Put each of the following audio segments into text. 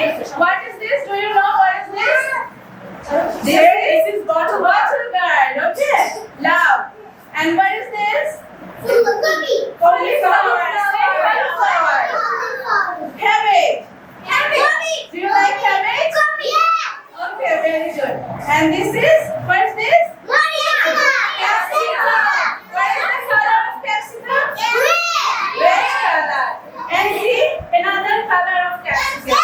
What is this? Do you know what is this? This is bottle gourd. Okay. Love. And what is this? Cauliflower. Cabbage. Do you like cabbage? Okay, very good. And this is? What is this? Capsicum. What is the color of capsicum? Red color. And see another color of capsicum.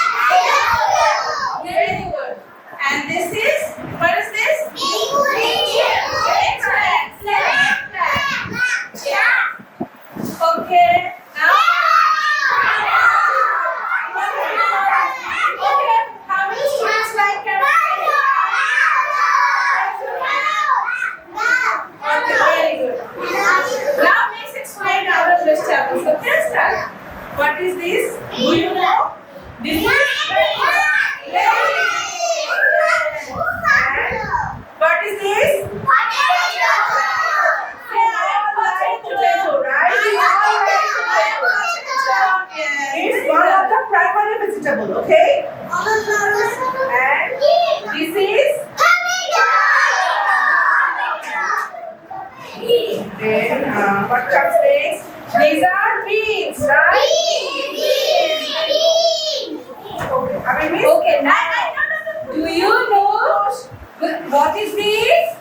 Very good. And this is? What is this? Okay. Now. Okay. How many students like carrot? Okay, very good. Now let's explain our vegetables. Okay, start. What is this? Do you know? This is what is this? Potato, right? It's one of the primary vegetable, okay? And this is? Then what comes next? These are beans, right? Okay, now do you know what is this?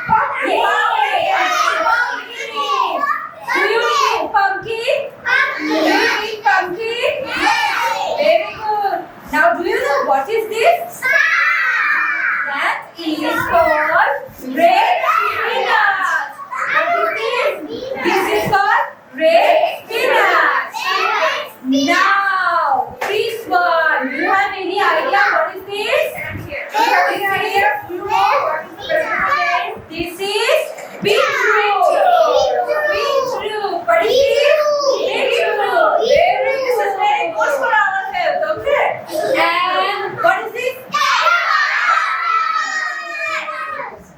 Pumpkin. Do you eat pumpkin? Do you eat pumpkin? Very good. Now do you know what is this? That is called red spinach. What is this? This is called red spinach. Now, this one. Do you have any idea what is this? This is beetroot. Beetroot. What is this? Beetroot. Very good. Very good for our health. Okay. And what is this?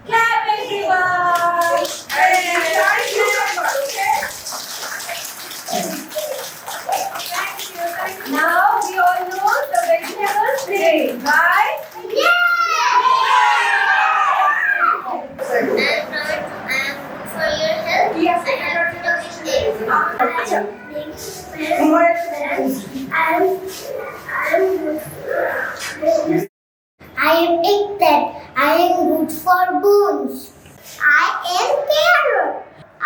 Clap everyone. And try to remember. Okay. Now we all know the vegetables name, right? I am eggplant. I am good for bones. I am carrot. I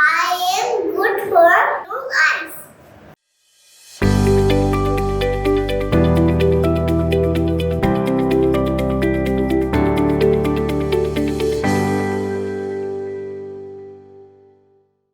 am good for blue eyes.